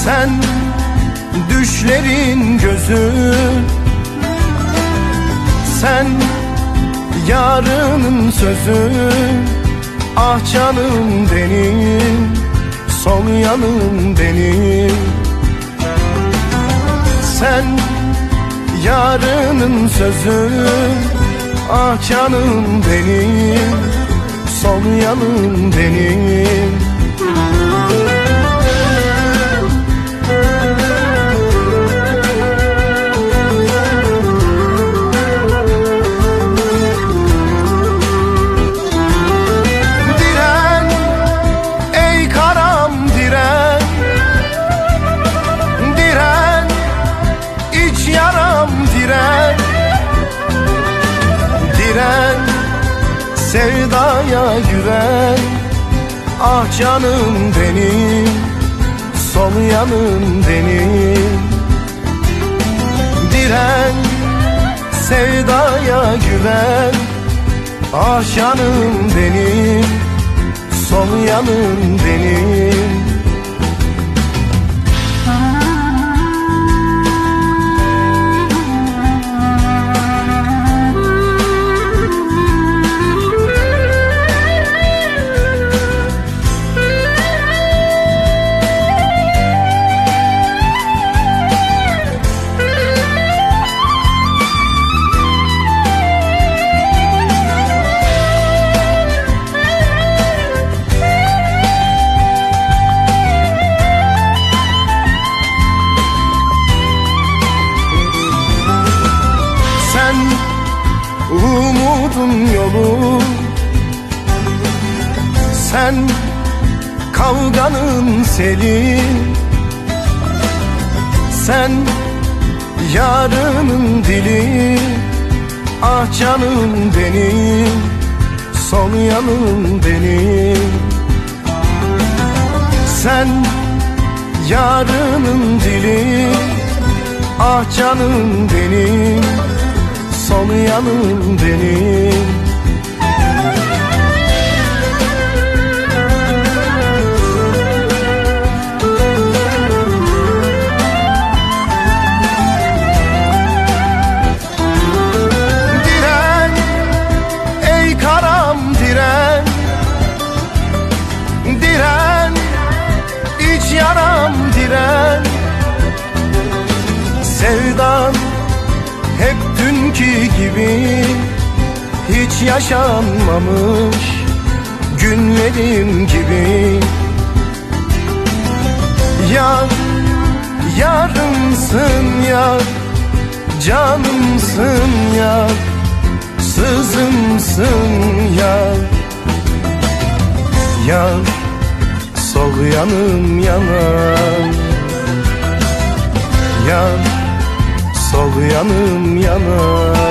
Sen düşlerin gözü, sen yarının sözü. Ah canım benim, sol yanım benim. Sen yarının sözü, ah canım benim, sol yanım benim. Sevdaya güven, ah canım benim, sol yanım benim. Diren, sevdaya güven, ah canım benim, sol yanım benim. Umudun yolu, sen kavganın seli. Sen yarının dili, ah canım benim, sol yanım benim. Sen yarının dili, ah canım benim, sol yanım benim. Diren, ey karam diren. Diren, iç yaram diren. Sevdan hep dünkü gibi, hiç yaşanmamış günlerim gibi. Yar, yarımsın yar, canımsın yar, sızımsın yar. Yar, sol yanım yanar. Yar, sol yanım yanar.